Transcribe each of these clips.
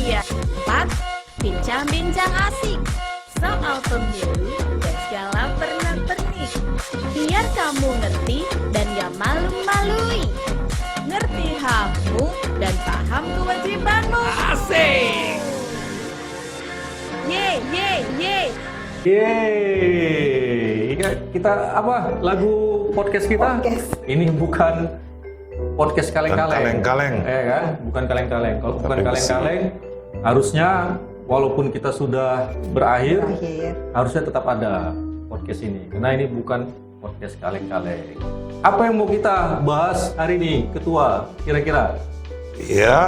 Bagian 4, bincang-bincang asik soal pemilu dan segala pernak-pernik. Biar kamu ngerti dan gak malu-malui. Ngerti hakmu dan paham kewajibanmu. Asik. Ye, ye, ye. Yeay. Kita apa? Lagu podcast kita? Podcast. Ini bukan podcast kaleng-kaleng. Kaleng-kaleng. Kan? Bukan kaleng-kaleng. Kalau bukan Tapi kaleng-kaleng, harusnya walaupun kita sudah berakhir, harusnya tetap ada podcast ini. Karena ini bukan podcast kaleng-kaleng. Apa yang mau kita bahas hari ini, Ketua? Kira-kira? Ya,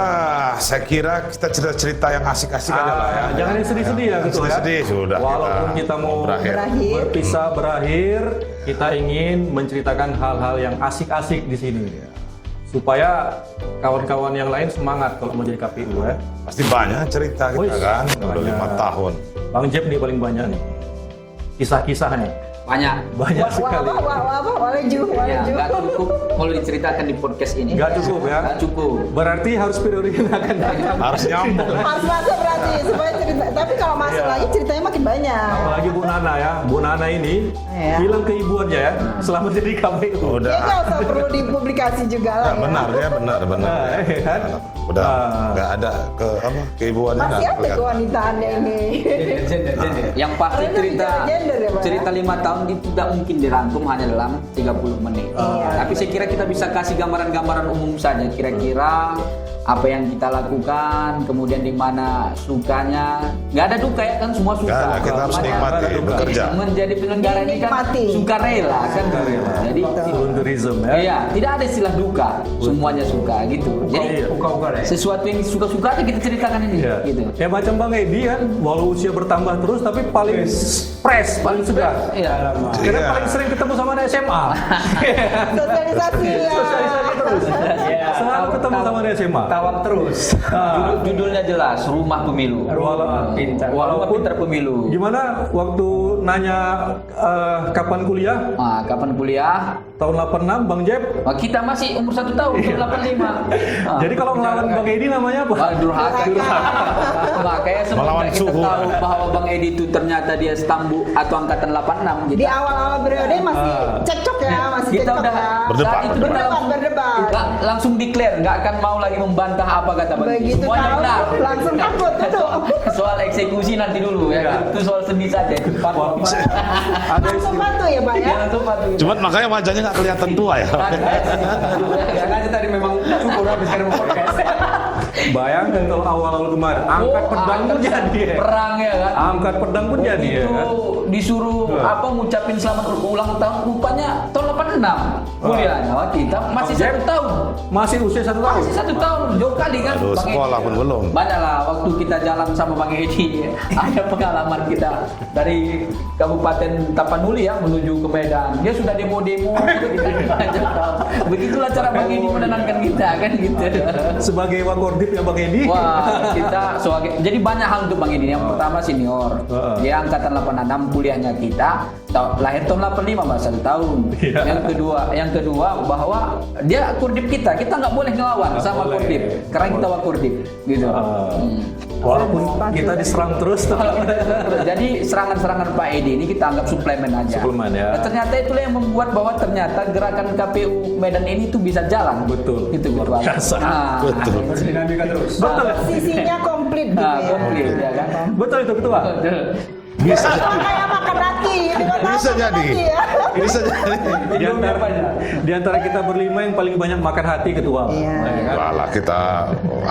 saya kira kita cerita-cerita yang asik-asik aja lah ya. Jangan yang sedih-sedih ya, Ketua. Sedih sudah. Walaupun kita mau berpisah berakhir, kita ingin menceritakan hal-hal yang asik-asik di sini. Supaya kawan-kawan yang lain semangat kalau mau jadi KPU ya. Pasti banyak cerita kita kan, udah 5 tahun. Bang Jeb nih paling banyak nih. Kisah-kisahnya. Banyak sekali. Ya, nggak cukup kalau diceritakan di podcast ini. Nggak cukup ya? Nggak cukup. Berarti harus prioritaskan. Harus nyambung. Harus masuk berarti supaya cerita. Tapi kalau masuk lagi ceritanya makin banyak. Apalagi Bu Nana ya. Bu Nana ini hilang keibuannya ya selama jadi KPU. Udah. Ya nggak usah perlu dipublikasi juga lah. Ya, benar ya, benar. Kan? Udah nggak ada keibuannya. Masih ada kewanitaannya ini. Yang pasti Gender ya, Pak? cerita 5 tahun itu tidak mungkin dirangkum hanya dalam 30 menit. Tapi saya kira kita bisa kasih gambaran-gambaran umum saja. Kira-kira apa yang kita lakukan, kemudian di mana sukanya. Nggak ada duka ya kan, semua suka. Nggak ada, kita harus nikmati bekerja. Menjadi penyelenggara ini kan Nikmati. sukarela kan. Jadi Volunteerism ya. iya, tidak ada istilah duka, semuanya suka gitu. Jadi sesuatu yang suka-suka aja kita ceritakan ini Iya. gitu. Ya macam Bang Edi kan, walau usia bertambah terus tapi paling fresh, paling segar. Iya. Karena Iya. paling sering ketemu sama anak SMA. Sosialisasi ya. Sosialisasi terus. Selalu ketemu sama anak SMA. Tawak terus. Judulnya jelas, Rumah Pemilu. Walaupun pintar pemilu. Gimana waktu nanya kapan kuliah? Nah, kapan kuliah? Tahun 86 Bang Jeb. Nah, kita masih umur 1 tahun, Iya. 85. Nah, Jadi kalau ngelawan Bang Edi namanya apa? durhaka. Makanya Melawan semenjak kita suhu. tahu bahwa Bang Edi itu ternyata dia stambu atau angkatan 86 gitu. Di awal-awal periode masih cekcok ya, masih Kita cekcok udah ya. Berdebat. saat itu kita Berdebat. nggak langsung declare, nggak akan mau lagi membantah apa kata Bang Edi. Begitu Semuanya tahu, benar. langsung takut, betul. Soal eksekusi nanti dulu ya. Iya. Itu soal seni saja. Ada Langsung bantu ya Pak ya. Jangan lupa tuh. Cuman makanya wajahnya nggak kelihatan tua ya. Karena tadi memang syukur habis sekarang podcast. Bayangkan kalau awal-awal kemarin angkat pedang pun jadi ya. Perang ya kan. Angkat pedang pun jadi ya kan. Disuruh apa ngucapin selamat ulang tahun, rupanya tahun 86 kuliahnya. Wah, kita masih Bang Jeb? 1 tahun. Masih usia 1 tahun. Masih 1 tahun, jauh kali kan. Aduh, Bang sekolah Edi. pun belum. Banyak lah waktu kita jalan sama Bang Edi. Ada pengalaman kita dari Kabupaten Tapanuli ya menuju ke Medan. Dia sudah demo-demo kita aja tahu. Begitulah cara Bang Edi menenangkan kita kan gitu. Sebagai wakordip ya Bang Edi. Wah, kita jadi banyak hal untuk Bang Edi. Yang pertama senior. Dia angkatan 86, kuliahnya kita lahir tahun 85 Mas, 1 tahun. Iya. Yang kedua bahwa dia kurdip kita nggak boleh ngelawan sama boleh. kurdip karena kita wakurdip gitu. Walaupun kita diserang terus. Jadi serangan-serangan Pak Edi ini kita anggap suplemen aja. Suplemen, ya. Nah, ternyata itulah yang membuat bahwa ternyata gerakan KPU Medan ini tuh bisa jalan. Betul. Gitu Luar Pak. biasa. Nah, Betul. Dinamika terus. Sisinya komplit gitu Nah, ya. komplit ya kan. Betul itu Ketua. Bisa Orang kayak makan rati. Bisa jadi. Bisa jadi. Di antara kita berlima yang paling banyak makan hati Ketua. Iya. Ya kan? Lah kita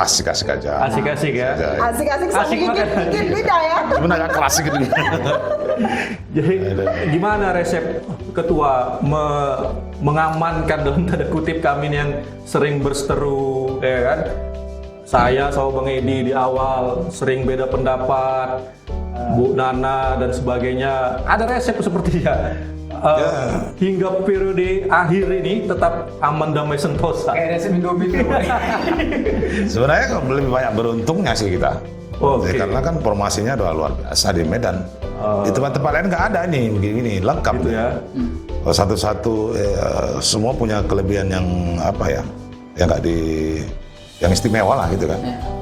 asik-asik aja. Asik-asik ya. Asik-asik Asik sama makan. gigit lidah ya. Sebenarnya klasik gitu. Jadi gimana resep Ketua mengamankan dalam tanda kutip kami yang sering berseteru, ya kan? Saya sama Bang Edi di awal sering beda pendapat, Bu Nana dan sebagainya. Ada resep sepertinya. Hingga periode akhir ini tetap aman damai sentosa. Sebenarnya lebih banyak beruntungnya sih kita. Oke. Karena kan formasinya udah luar biasa di Medan. Di tempat-tempat lain nggak ada nih begini lengkap Gitu ya. Satu-satu semua punya kelebihan yang apa ya, yang nggak yang istimewa lah gitu kan.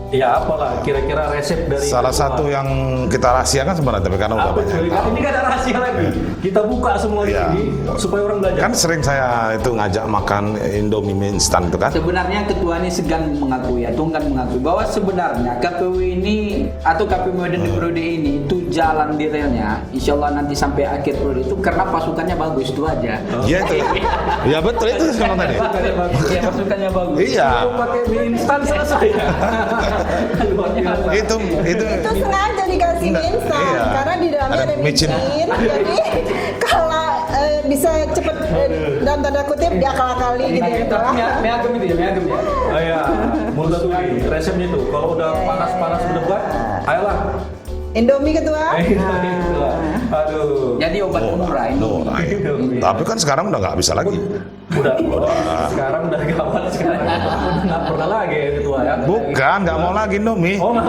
Ya apalah kira-kira resep dari Salah ketua. satu yang kita rahasiakan sebenarnya, tapi karena udah Apa banyak. cuy? Ini kan ada rahasia lagi. Kita buka semua Iya. ini supaya orang belajar. Kan sering saya itu ngajak makan Indomie mie instan itu kan. Sebenarnya ketua ini segan mengakui atau enggan mengakui bahwa sebenarnya KPU ini atau KPU Medan di periode ini itu jalan detailnya insya Allah nanti sampai akhir periode itu karena pasukannya bagus itu aja. Iya itu. Iya betul itu sama tadi. Iya pasukannya bagus. Iya. Kalau pakai mie instan selesai. Luar biasa. Itu Itu sengaja dikasih mie instan Iya. karena di dalamnya Ada ada micin. micin. Jadi kalau bisa cepet dalam tanda kutip diakal-akali gitu ya. Ketua. Mie agem itu ya, mie agem ya. Oh iya, multatuli resepnya itu. Kalau udah panas-panas berdebat, ayolah. Indomie ketua. Aduh. Jadi obat murah ini. Murah, iya. Tapi kan sekarang udah nggak bisa lagi. Udah. Sekarang udah gawat sekarang. Udah nggak pernah lagi ya ketua ya. Bukan, nggak mau lagi Indomie. Oh, udah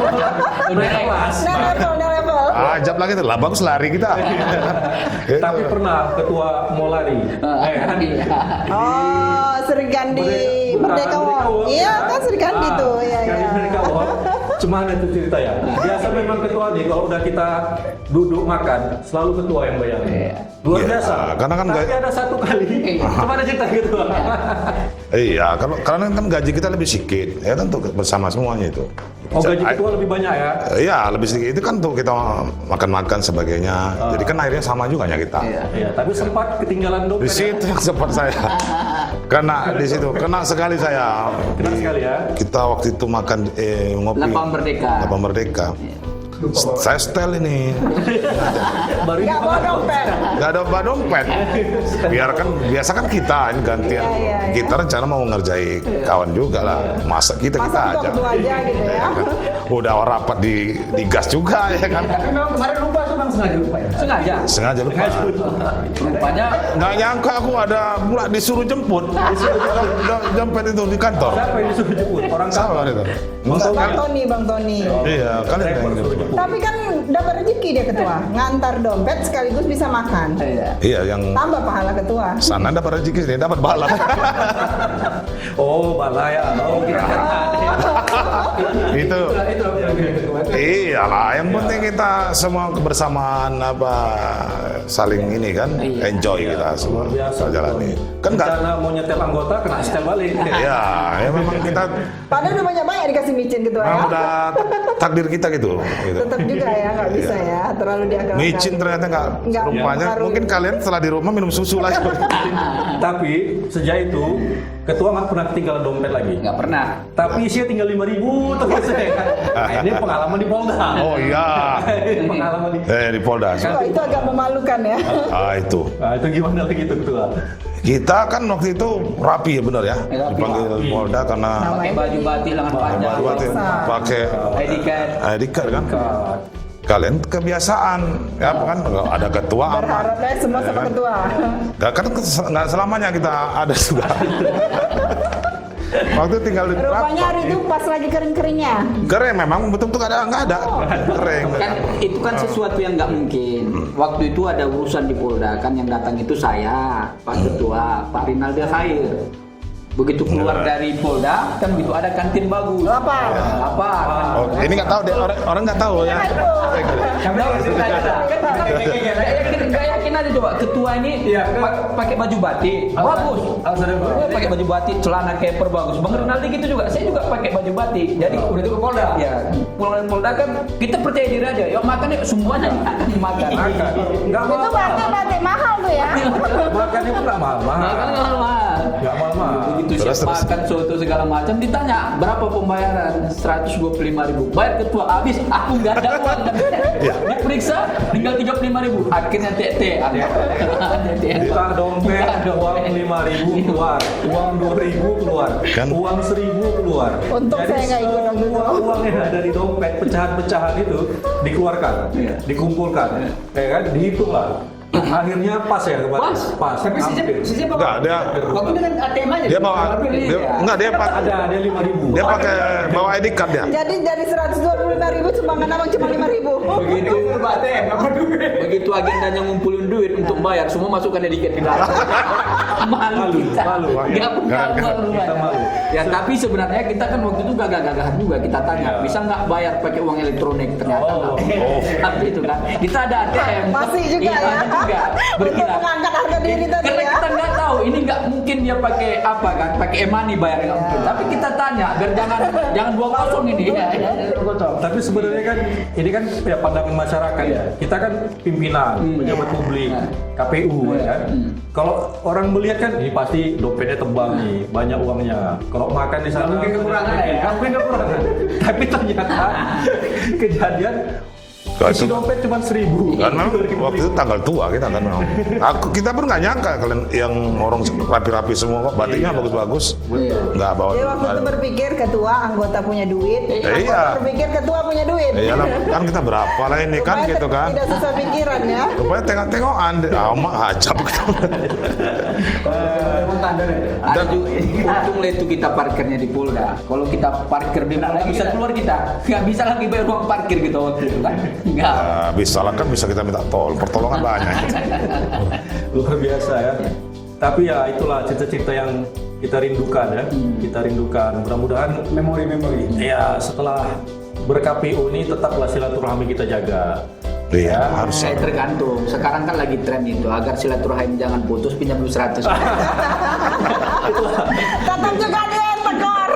kelas. Nah level. Ajab lagi tuh, lah bagus lari kita. Gitu. Tapi pernah ketua mau lari. Kan? Iya. Oh, Serikandi Merdeka Walk. Iya kan Serikandi tuh. Iya Sekali iya. Merdeka Walk. Cuman itu cerita ya. Biasa memang ketua nih kalau udah kita duduk makan selalu ketua yang bayar. Luar Iya, biasa. karena kan tapi gak- ada satu kali. Kemana cerita ketua? Iya, karena kan gaji kita lebih sedikit, ya tentu bersama semuanya itu. Oh gaji ketua lebih banyak ya? Iya, lebih sedikit itu kan untuk kita makan-makan sebagainya. Jadi kan akhirnya sama juga ya kita. Iya. Iya, tapi sempat ketinggalan Di dompet. situ yang sempat saya kena di situ, kena sekali saya. Kena sekali ya. Kita waktu itu makan ngopi. Lapang Merdeka. Lapang Merdeka. Saya setel ini, Baru Nggak bawa dompet. nggak ada bawa dompet. Biarkan, biasa kan kita ini gantian. Iya, iya, iya. Kita rencana mau ngerjai kawan juga lah. Masa kita Masa aja. ketua aja gitu ya. Udah rapat di gas juga ya kan. Tapi memang kemarin lupa tuh bang sengaja lupa ya? Sengaja. Sengaja lupa. Rupanya Nggak nyangka aku ada pula disuruh jemput. Jemput itu di kantor. Siapa yang disuruh jemput? Orang Sama itu. Bang Tony. Iya, kalian yang jemput. Tapi kan dapat rezeki dia ketua. Ngantar dompet sekaligus bisa makan. Iya, yang Tambah pahala ketua. sana dapat rezeki, sini dapat bala. Oh, balaya. Oh, kira Itu. itu. Iyalah, yang penting kita semua kebersamaan apa saling ini kan, enjoy kita semua Luar biasa. jalani. Kan nggak, Rencana mau nyetel anggota kena setel balik. ya memang kita Padahal udah banyak dikasih micin ketua ya. memang udah takdir kita gitu. Tetap juga ya nggak bisa ya terlalu diakal. Micin ternyata nggak Nggak rupanya. pengaruh. Mungkin kalian setelah di rumah minum susu lah. Tapi sejak itu ketua nggak pernah ketinggalan dompet lagi. nggak pernah. Tapi isinya tinggal 5.000 terus ya. Nah, ini pengalaman di Polda. Oh iya, Pengalaman di. di Polda. Wah, itu agak memalukan ya. Ah itu. Nah, itu gimana lagi tuh ketua? Kita kan waktu itu rapi ya benar ya, Rapi. dipanggil Polda karena Pakai baju batik lengan panjang. pakai ID card. ID card kan. Kalian kebiasaan ya kan ada ketua aman. Berharapnya semua sama ketua. Nggak selamanya kita ada juga. Waktu tinggal di Rupanya hari itu pas lagi kering-keringnya. kering memang betul-betul nggak ada kering. Kan itu kan sesuatu yang nggak mungkin. Waktu itu ada urusan di Polda kan yang datang itu saya, Pak Ketua, Pak Rinaldi Khair. Begitu keluar dari Polda kan begitu ada kantin bagus. Lapar. Lapar. Oh, ini nggak tahu deh orang nggak tahu ya. Nggak yakin aja coba ketua ini pakai baju batik bagus. Pakai baju batik, celana keper bagus. Bang Rinaldi gitu juga. Saya juga pakai baju batik. Jadi udah itu ke Polda. Ya, pulang dari Polda kan kita percaya diri aja. Yuk makan yuk semuanya akan dimakan. Nggak Itu batik mahal tuh ya. Makannya pun nggak mahal-mahal. Makan nggak mahal. Nggak mahal-mahal. Begitu Terus, siap terus. makan soto segala macam ditanya berapa pembayaran 125.000 bayar ketua habis aku nggak ada uang diperiksa tinggal 35.000 akhirnya TT Buka dompet, uang 5.000 keluar, uang 2.000 keluar, Kan? uang 1.000 keluar. Untung saya nggak ikut waktu itu. semua uang yang ada di dompet, pecahan-pecahan itu dikeluarkan, Iya. dikumpulkan, ya kan, dihitung lah. Akhirnya pas ya kemarin. Pas. Tapi sisi Enggak, dia waktu dengan ATM aja. dia bawa dia Ada 5.000. dia pakai bawa ID card dia. Jadi dari 125.000 sumbangan abang cuma 5.000. Begitu begitu agendanya ngumpulin duit untuk bayar, semua masukkan dikit ke dalam. Malu kita. Malu. Nggak punya malu. Kita malu. Ya tapi sebenarnya kita kan waktu itu gagah-gagahan juga, kita tanya bisa nggak bayar pakai uang elektronik, ternyata nggak. Tapi itu kan kita ada ATM. Masih juga Iya, ya. ada juga. Untuk mengangkat harga diri tadi Karena ya. kita nggak tahu, ini nggak mungkin dia pakai apa kan, pakai e-money bayar nggak mungkin. Tapi kita tanya biar jangan 2-0 ini. Ya, 2-0. Tapi sebenarnya kan ini kan ya pandangan masyarakat ya. Kita kan pimpinan, pejabat publik, KPU ya kan. Kalau orang melihat kan ini pasti dompetnya tebal nih, banyak uangnya. Kalau makan di sana mungkin kekurangan ya. nggak mungkin kekurangan. Tapi ternyata kejadian isi dompet cuma 1.000. Karena waktu itu tanggal tua kita kan memang. Kita pun nggak nyangka kalian yang orang rapi-rapi semua kok batiknya bagus-bagus. Nggak bawa. Jadi waktu itu berpikir ketua anggota punya duit. Iya. Berpikir ketua punya duit. Ya lah, kan kita berapa lah ini kan Supaya gitu kan. Tidak sesuai pikiran ya. Rupanya tengok-tengokan, amak acap gitu. Ada juga untung lah itu kita parkirnya di Polda. Kalau kita parkir di Polda bisa keluar kita, nggak bisa lagi bayar uang parkir gitu waktu itu kan? Nggak. Ya, bisa lah kan bisa kita minta pertolongan banyak. Luar biasa ya. Tapi ya itulah cita-cita yang kita rindukan ya. Kita rindukan. Mudah-mudahan memori-memori. Ya setelah ber-KPU ini tetaplah silaturahmi kita jaga. Iya, harus. Saya tergantung. Sekarang kan lagi tren itu agar silaturahim jangan putus, pinjam dulu 100. Tetap juga dia yang tekor.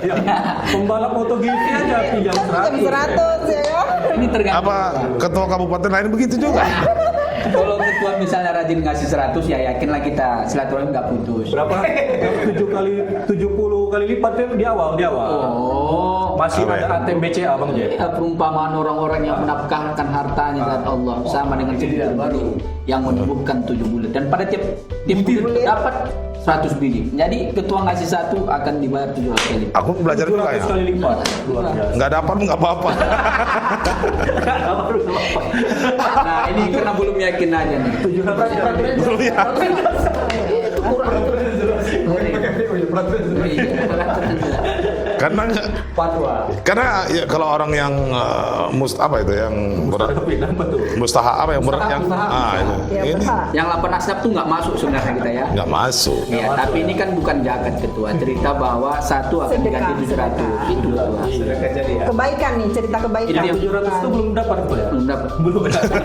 Ya, pembalap MotoGP aja pinjam Jam 100. 100 ya. Ini tergantung. Apa ketua kabupaten lain begitu juga? Kalau ketua misalnya rajin ngasih 100 ya yakinlah kita silaturahim nggak putus. Berapa? 70 kali lipat di awal. Oh. Masih Apa ada ya? ATM BCA Bang Jep. Ya, perumpamaan orang-orang yang menafkahkan hartanya dan Allah sama dengan cerita baru yang menyembuhkan 7 bulan dan pada tiap bulan dapat 100 biji. Jadi ketua ngasih 1 akan dibayar 700 kali. Aku belajar juga 700 ya. kali lipat. Luar biasa. Nggak dapat nggak apa-apa. Nah ini karena belum yakin aja nih. 700 Belum ya. Itu kurang. Karena ya, kalau orang yang apa itu yang mustahak apa yang berat yang itu. Ya Ini berhak. Yang 8 asnaf tuh nggak masuk sebenarnya kita ya. nggak masuk. Ya, tapi ini kan bukan zakat ketua. Cerita bahwa 1 akan diganti 700. Itu Kebaikan nih, cerita kebaikan. Itu yang 700 itu belum dapat Pak ya? belum dapat. Belum dapat.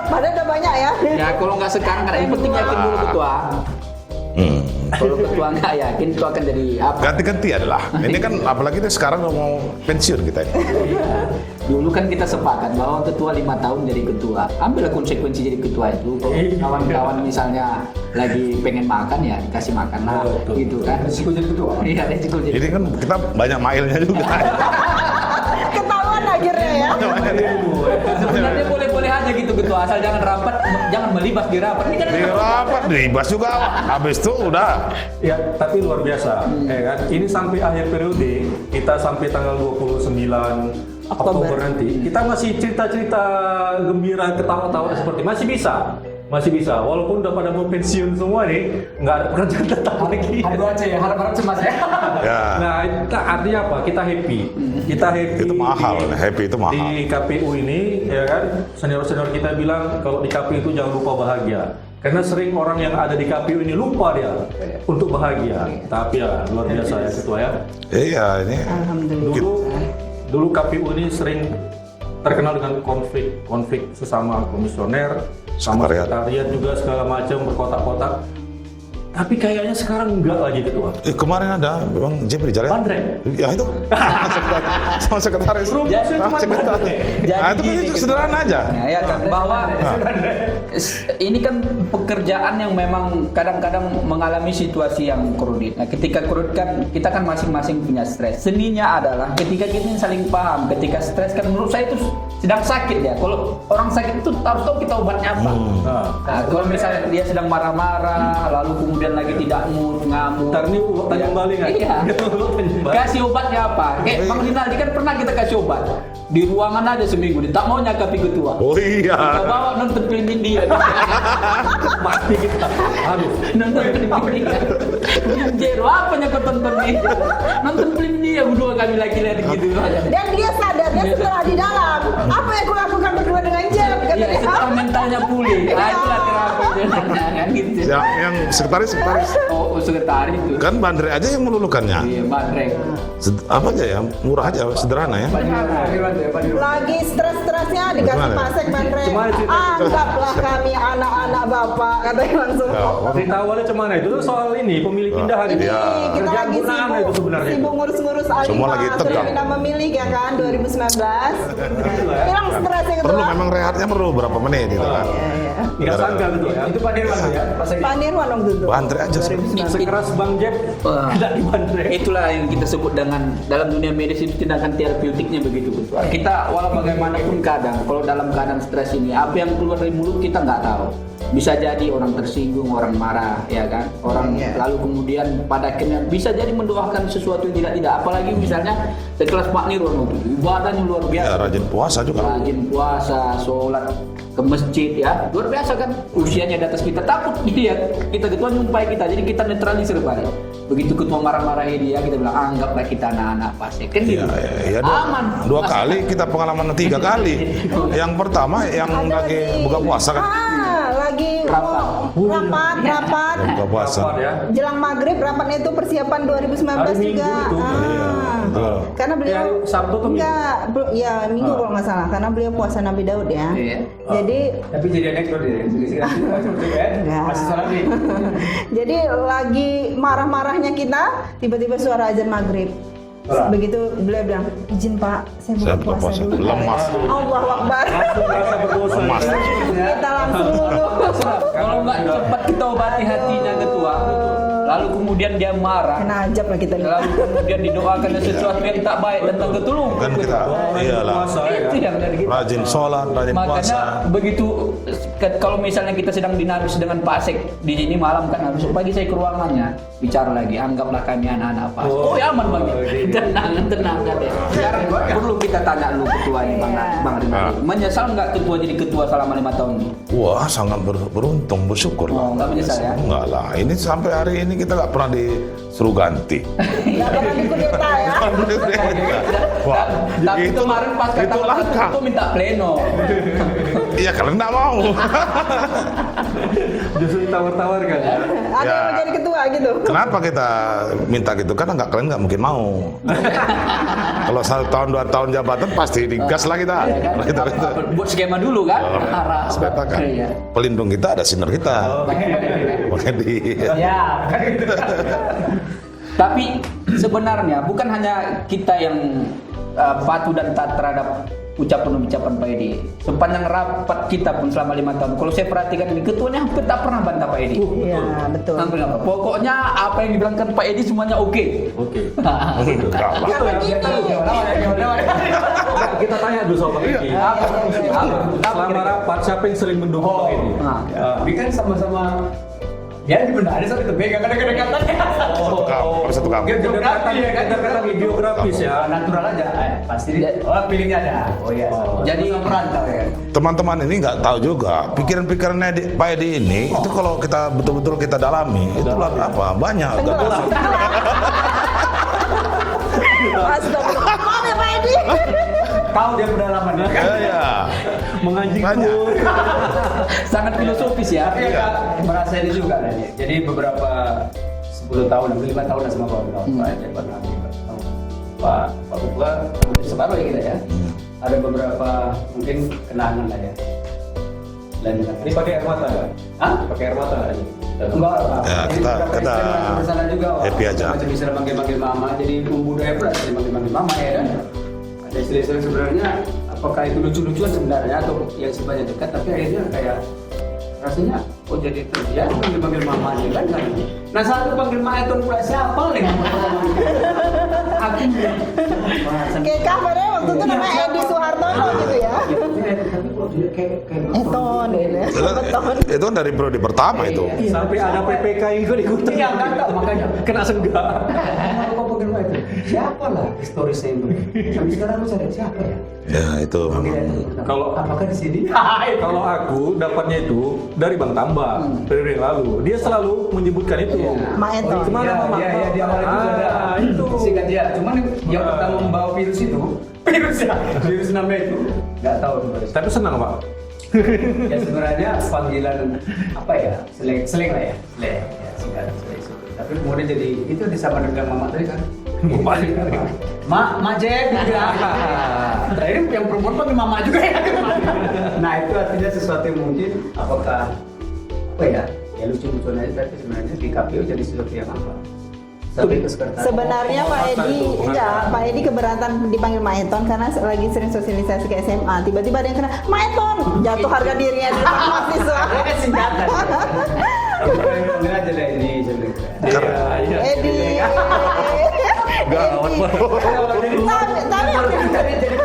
Padahal udah banyak ya. Ya kalau nggak sekarang kan yang penting yakin dulu ketua. Kalau ketua nggak yakin itu akan jadi apa? Ganti-ganti adalah. Ini kan apalagi kita sekarang udah mau pensiun kita ini. Dulu kan kita sepakat bahwa ketua 5 tahun jadi ketua. Ambillah konsekuensi jadi ketua itu. Kalau kawan-kawan misalnya lagi pengen makan ya dikasih makan lah, gitu kan. Risiko jadi ketua. Iya, risiko jadi. Ini kan kita banyak mailnya juga. Ketahuan akhirnya ya. Sebenarnya boleh-boleh aja gitu ketua, asal jangan rapat, jangan melibas di rapat. Ini kan Di rapat, dibahas juga. Habis itu udah. Ya, tapi luar biasa, ya kan? Ini sampai akhir periode, kita sampai tanggal 29 Oktober nanti, kita masih cerita-cerita gembira, ketawa-tawa seperti masih bisa, walaupun udah pada mau pensiun semua nih, nggak ada pekerjaan tetap lagi. Aduh aja ya, harap-harap cemas ya. Ya. Nah, itu artinya apa? Kita happy. Itu mahal, happy itu mahal. Di KPU ini, ya kan, senior-senior kita bilang kalau di KPU itu jangan lupa bahagia. Karena sering orang yang ada di KPU ini lupa dia untuk bahagia. Tapi ya luar biasa ya ketua ya. Iya ini. Dulu KPU ini sering terkenal dengan konflik sesama komisioner, sama sekretariat juga segala macam berkotak-kotak. Tapi kayaknya sekarang enggak lagi ketua. Kemarin ada Bang Jepri jalan. Pandrek. Ya itu. Sama sekretaris. Rumusnya cuma sekretaris. Nah, itu kan itu sederhana aja. Ya kan bahwa ini kan pekerjaan yang memang kadang-kadang mengalami situasi yang kredit. Nah, ketika kredit kan kita kan masing-masing punya stres. Seninya adalah ketika kita saling paham, ketika stres kan menurut saya itu sedang sakit ya. Kalau orang sakit itu harus tahu kita obatnya apa. Nah, kalau misalnya dia sedang marah-marah lalu kemudian kemudian lagi tidak mood, ngamuk. Ntar nih Tanjung Bali kan? Iya. Tanjung Bali. Kasih obatnya apa? Kayak Bang Rinaldi kan pernah kita kasih obat. Di ruangan aja seminggu, dia tak mau nyakapi ketua. Oh iya. Kita bawa nonton film India. Mati kita. Aduh. Nonton film India. Film Jero, apa yang kau tonton nih? Nonton film India, berdua kami lagi lihat gitu aja. Dan dia sadarnya setelah di dalam. Apa yang kulakukan berdua dengan Jeff? Kata Iya, dia. setelah mentalnya pulih. Nah, itulah terapi kan gitu. Yang sekretaris. Oh, sekretaris itu. Kan Bandre aja yang melulukannya. Iya, Bandrek. Apa aja ya? Murah aja, sederhana ya. Lagi stres-stresnya dikasih Gimana? pasek Bandre. Gimana cerita? Anggaplah kami anak-anak bapak, katanya langsung. Ya, Cerita awalnya cemana itu tuh soal ini pemilik pindahan Ini itu. Iya. kita Kerjaan lagi gunaan itu sibuk, sebenarnya. sibuk ngurus-ngurus alih Semua lagi tegang. pindah memilih ya kan 2019. Hilang stres yang perlu kedua. memang rehatnya perlu berapa menit gitu kan. Nggak sangka gitu ya. Itu Pak Dirwan ya? Pak Nirwan waktu itu. Bandre aja sih. Sekeras Bang Jeb Wah. tidak dibandreng. Itulah yang kita sebut dengan dalam dunia medis itu tindakan terapeutiknya begitu ketua. Kita walau bagaimanapun kadang kalau dalam keadaan stres ini apa yang keluar dari mulut kita nggak tahu. Bisa jadi orang tersinggung, orang marah, ya kan? Orang lalu kemudian pada akhirnya bisa jadi mendoakan sesuatu yang tidak. Apalagi misalnya sekelas Pak Nirwan itu ibadahnya luar biasa. Ya rajin puasa juga. Rajin puasa, sholat ke masjid ya, luar biasa kan, usianya di atas kita, takut dia, kita ketua nyumpai kita, jadi kita netralisir balik. Begitu ketua marah-marahin dia, kita bilang anggaplah kita anak-anak fasik, kan gitu. Iya, Aman. dua kali kita pengalaman 3 kali. Yang pertama yang Ada lagi di- buka puasa kan. Lagi Rapat. rapat. Buka puasa. Rapat ya. Jelang maghrib rapatnya itu persiapan 2019 Hari Minggu juga. itu. Betul. Karena beliau Hari Sabtu atau Minggu? enggak, ya Minggu kalau nggak salah, karena beliau puasa Nabi Daud ya. Iya. Jadi Tapi jadi anekdot ya. enggak. Masih salah nih. Jadi lagi marah-marahnya kita, tiba-tiba suara azan maghrib. Begitu beliau bilang, izin Pak, saya Saya buka buka puasa puasa. dulu. Lemas. Allahu Akbar. Merasa berdosa. Lemas. Kita langsung dulu. Kalau nggak cepat kita obati hatinya ketua, lalu kemudian dia marah, Kena ajab lah kita. lalu kemudian didoakan sesuatu yang tak baik tentang ketulung. Kan kita iyalah Puasa ya. Itu yang dari kita. rajin sholat, rajin Makanya puasa. begitu kalau misalnya kita sedang dinamis dengan Pak Sek di sini malam kan habis pagi saya ke ruangannya bicara lagi, anggaplah kami anak-anak Pak Sek. Oh ya aman bagi tenang kan ya. Sekarang perlu kita tanya dulu ketua ini Bang Rinaldi. Menyesal nggak ketua jadi ketua selama 5 tahun ini? Wah sangat beruntung, bersyukur Oh, lah. nggak menyesal ya? Enggak lah, ini sampai hari ini kita nggak pernah disuruh ganti. Nggak pernah dikudeta ya. Wah, Tapi kemarin pas kata itu langka. itu minta pleno. Iya kalian nggak mau. Justru ditawar-tawarkan ya. Ada yang mau jadi ketua gitu. Kenapa kita minta gitu? Karena kalian nggak mungkin mau. Kalau 1 tahun 2 tahun jabatan pasti digas lah kita. Ya kan? Kita. Buat skema dulu kan? Arah. Sepeta kan. Iya. Pelindung kita ada sinar kita. Makanya di. Ya, kan gitu. Tapi sebenarnya bukan hanya kita yang patuh dan taat terhadap ucapan-ucapan Pak Edi. Sepanjang rapat kita pun selama 5 tahun. Kalau saya perhatikan ini ketuanya hampir tak pernah bantah Pak Edi. Iya, betul. Hampir apa? Pokoknya apa yang dibilangkan Pak Edi semuanya oke. Oke. Enggak lah. Karena gini. Kita tanya dulu soal Bang Edi. Selama rapat siapa yang sering mendukung Bang Edi? Nah, Tapi kan sama-sama ya di benda ada satu kepegang ada kedekatannya. Satu kamar. Kedekatan ya kan, kedekatan geografis ya. Natural aja. Pasti orang pilihnya ada. Oh iya. Jadi merantau ya. Teman-teman ini nggak tahu juga pikiran-pikirannya Pak Edi ini itu kalau kita betul-betul kita dalami itu apa banyak. Astagfirullah. Maaf ya Pak Edi. Tahu dia pedalaman ya kan. Ya. Menganjing Banyak. pun. sangat filosofis ya. Tapi agak merasa ini juga lah dia. Jadi beberapa 10 tahun, 5 tahun lah sama kawan-kawan Pak Edi pernah Pak Ketua separuh ya kita ya. Ada beberapa mungkin kenangan lah ya. Dan Ini pakai air mata ya? Hah? Pakai air mata aja. Enggak, Pak. Ya, Jadi kita- beberapa kita istri di sana juga happy aja. macam istilah manggil-manggil mama. Jadi budaya pula manggil-manggil mama ya kan. Ada istilah-istilah sebenarnya apakah itu lucu-lucuan sebenarnya atau yang sifatnya dekat tapi akhirnya kayak rasanya kok jadi terbiasa manggil-manggil mama aja kan. Nah satu panggil Mak Eton pula siapa lagi? Aku bilang, "Wah, Kayak kabarnya waktu itu namanya Edi Suhartono gitu ya. tapi kok dia kayak Eton gitu ya. Beton. Itu kan dari periode pertama itu. Sampai ada PPK yang ikut ikutan. Iya, nggak tahu, makanya. Kena senggak. Kenapa kau panggil Mak Eton? Siapa lah historisnya itu? Sampai sekarang lu cari siapa ya? Ya itu memang. Kalau Apakah di sini? kalau aku dapatnya itu dari Bang Tambang dari yang lalu. Dia selalu menyebutkan itu. Mak Eton. Kemana Iya, Mama? iya, di awal itu ada. Itu. Singkat dia. Cuman yang pertama membawa virus itu, virus namanya itu, nggak tahu. Tapi senang Pak. Ya sebenarnya panggilan apa ya, seleng lah ya, seleng. Ya, singkat seleng. Tapi kemudian jadi itu disama dengan Mama tadi kan. Mak Jack, terakhir yang perempuan panggil Mama juga ya. Nah itu artinya sesuatu yang mungkin apakah apa ya, ya lucu-lucuan aja tapi sebenarnya di KPU jadi sesuatu yang apa? Sampai ke sekretariat. Sebenarnya Pak Pengobatan Edi, tuh, pengobatan. enggak, Pak Edi keberatan dipanggil Mak Eton karena lagi sering sosialisasi ke SMA. Tiba-tiba ada yang kena Mak Eton, jatuh harga dirinya di depan mahasiswa. Ini singkatan. Enggak aja deh ini sebenarnya. Iya. Edi. Gawat Edi. Tapi Jadi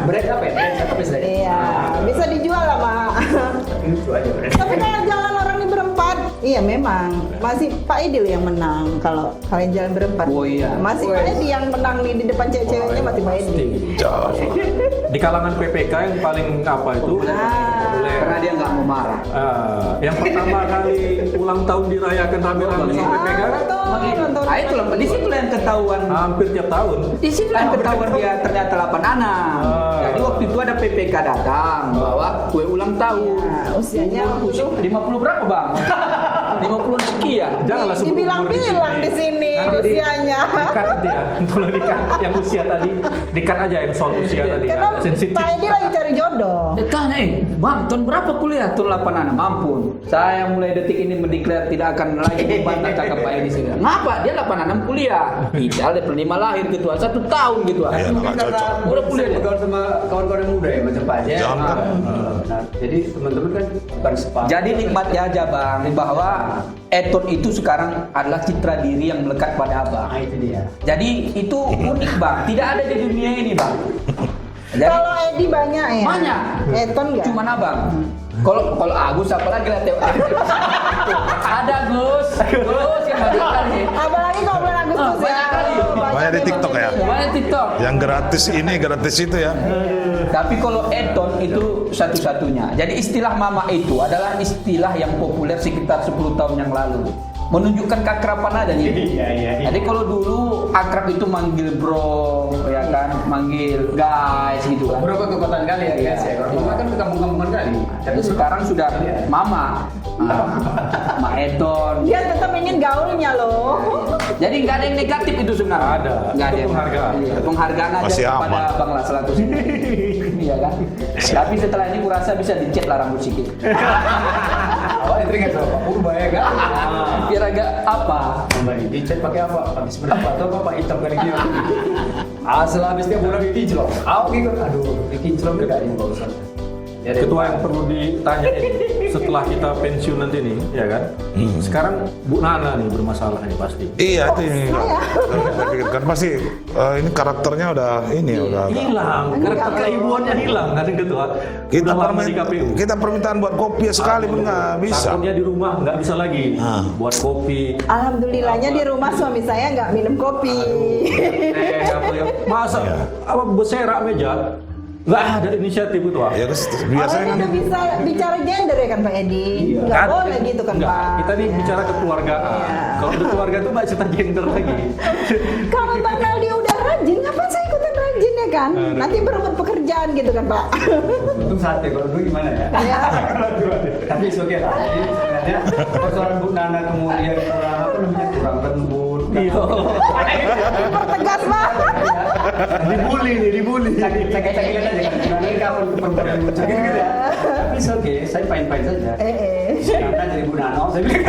bread apa ya? Bread satu piece lagi. iya, bisa dijual lah Mak. Lucu aja bread. Tapi kalau jalan orang di berempat, iya memang masih Pak Edi yang menang kalau kalian jalan berempat. Oh, iya. Masih Pak Edi yang menang nih di depan cewek-ceweknya masih Pak Edi. Jauh. Di kalangan PPK yang paling apa itu? Populer. Karena dia nggak mau marah. Yang pertama kali ulang tahun dirayakan rame-rame sama PPK kan Nonton. Nah itu lah, di situ lah yang ketahuan. hampir tiap tahun. Di situ lah yang ketahuan dia ternyata 8 anak. Jadi waktu itu ada PPK datang bawa kue ulang tahun. Ya, usianya Usia 50 berapa bang? 50 sekian. Janganlah sebut dibilang-bilang di sini Nanti usianya. Dikat dia. Tolong dikat yang usia tadi. Dikat aja yang soal usia tadi. Karena Agak sensitif. Pak Edi lagi cari jodoh. Dia tanya, bang, tahun berapa kuliah? Tahun 8 anak, mampun. Saya mulai detik ini mendeklar tidak akan lagi membantah cakap Pak Edi. Saya bilang, ngapa? Dia 8 anak kuliah. Ideal dia 5 lahir gitu, 1 tahun gitu. Iya, nggak cocok. Udah kuliah bergaul sama kawan-kawan yang muda ya macam Pak Jack. Jangan kan. Nah, jadi teman-teman kan bukan sepakat. Jadi nikmatnya aja bang, bahwa Eton itu sekarang adalah citra diri yang melekat pada abang. Nah, itu dia. Jadi itu unik bang, tidak ada di dunia ini bang. Jadi Kalau Edi banyak ya. banyak, Eton enggak? cuman abang. Kalau Agus apalagi lah Teo. Ada Gus yang banyak kali. Apalagi kalau bulan Agustus ya. Banyak kali. Banyak di TikTok ya. Banyak TikTok. Yang gratis ini, gratis itu ya. Tapi kalau Eton itu satu-satunya. Jadi istilah mama itu adalah istilah yang populer sekitar 10 tahun yang lalu. Menunjukkan keakraban aja nih. Iya. Jadi kalau dulu akrab itu manggil bro, ya kan, manggil guys gitu kan. Berapa kekuatan kali ya guys ya. Kalau Mama kan kampung-kampungan kali. Tapi sekarang sudah mama, Ma Eton. Dia tetap ingin gaulnya loh. Jadi nggak ada yang negatif itu sebenarnya. Ada. Nggak ada. Itu yang- penghargaan. Iya, penghargaan aja Masih kepada aman. Bang Lah selaku sini. Iya kan. Tapi setelah ini kurasa bisa dicet lah rambut sikit. Awalnya teringat sama Pak Purba ya kan. Biar agak apa? Kembali dicat pakai apa? Pakai seberapa atau apa Pak hitam kayak gitu. Asal habis dia bulan dikinclong. Gitu. Aduh, dikinclong juga ini barusan. Ya, Ketua yang perlu ditanya ini setelah kita pensiun nanti nih, ya kan? Sekarang Bu Nana nih bermasalah nih pasti. Iya itu yang saya pikirkan pasti ini karakternya udah ini ya, udah agak- Hilang, karakter keibuannya hilang kan ketua. kita Udah lama di KPU. kita permintaan buat kopi sekali pun nggak bisa. Takutnya di rumah nggak bisa lagi buat kopi. Alhamdulillahnya di rumah suami saya nggak minum kopi. Apa ya? Masa apa berserak meja? Nggak ada inisiatif itu ah. Ya kan Orang biasanya kan tidak bisa bicara gender ya kan Pak Edi? Nggak boleh gitu kan Nggak, Pak? kita nih bicara kekeluargaan. Kalau di keluarga itu nggak cerita gender lagi. Kalau Bang Naldi udah rajin, ngapain saya ikutan rajin ya kan? Nanti berebut pekerjaan gitu kan Pak? Untung sate, kalau dulu gimana ya? Ya. Tapi oke lah. Jadi sebenarnya persoalan Bu Nana kemudian kurang apa namanya kurang lembut. Iya. Pertegas banget. Dibully nih, dibully. Sakit-sakitan aja kan. Bu Nana ini kapan perempuan yang lucu gitu ya. Tapi oke, saya fine-fine saja. Eh. Karena jadi Bu Nano, saya bilang.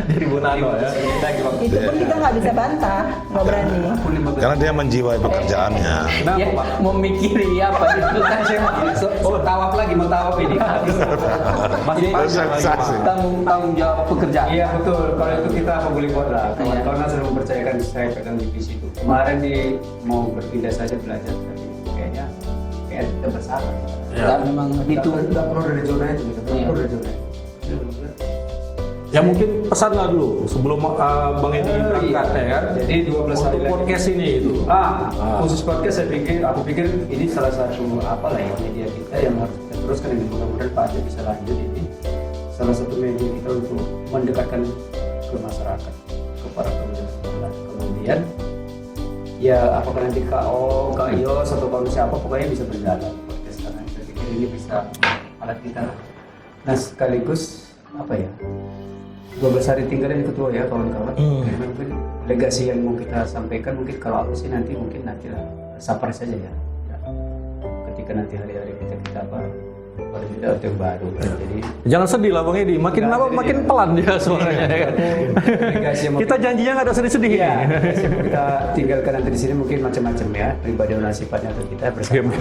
Dari Bu Nano ya. Itu pun kita nggak bisa bantah, nggak berani. Karena dia menjiwai pekerjaannya. Kenapa Ya, Pak? mau mikiri apa itu kan saya mau tawaf lagi, mau tawaf ini. Masih Jadi, panjang lagi, Pak. tanggung jawab pekerjaan. Iya betul, kalau itu kita apa boleh buat lah. Iya. Kawan-kawan sudah mempercayakan saya pegang divisi itu. Kemarin mau berpindah saja belajar, tapi kayaknya kita bersabar. Dan memang itu Nggak perlu dari zona itu, kita Iya. perlu dari zona itu. Ya mungkin pesan lah dulu sebelum Bang Edi berangkat ya kan. Jadi 12 hari Untuk lagi. podcast ini itu. Khusus podcast aku pikir ini salah satu apa lah ya media kita yang harus kita teruskan ini, mudah-mudahan Pak Aceh bisa lanjut ini salah satu media kita untuk mendekatkan ke masyarakat, ke para pengguna. Kemudian ya apakah nanti KO, KIOS atau manusia apa pokoknya bisa berjalan podcast karena saya pikir ini bisa alat kita. Nah sekaligus apa ya 12 hari tinggal ini ketua ya kawan-kawan. Mungkin legasi yang mau kita sampaikan mungkin kalau aku sih nanti lah sabar saja ya. Ketika nanti hari-hari kita apa pada tidak yang baru kan. Jadi Jangan sedih lah Bang Edi, makin Jangan lama sedih, makin ya. pelan dia suaranya ya kan. legasi yang mau Kita janjinya nggak ada sedih-sedih Iya, ini. legasi yang mau kita tinggalkan nanti di sini mungkin macam-macam ya pribadional sifatnya atau kita bersama.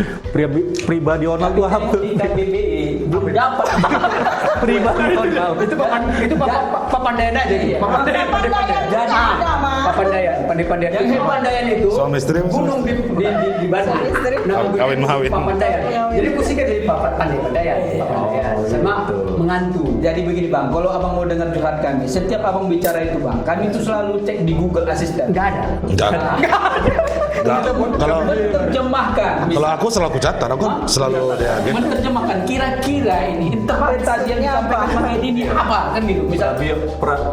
Pribadional tuh apa? di KBBI belum dapat. Pribadional. Itu papandaian aja gitu. Papandaian. Jadi Papandaian, pandai-pandaian. yang kepandaian itu Suami istri apa gunung di Bandung. Suami istri. Kawin mahawin. Papandaian. Jadi pusingnya jadi pandai-pandaian. Sama mengantu. Jadi begini Bang, kalau Abang mau dengar curhat kami, setiap Abang bicara itu Bang, kami itu selalu cek di Google Assistant. Enggak ada. Enggak. Kalau Menerjemahkan. kalau aku selalu catat, aku selalu dia gitu. Menerjemahkan kira-kira ini interpretasi yang disampaikan Bang Edi ini apa kan gitu. Misal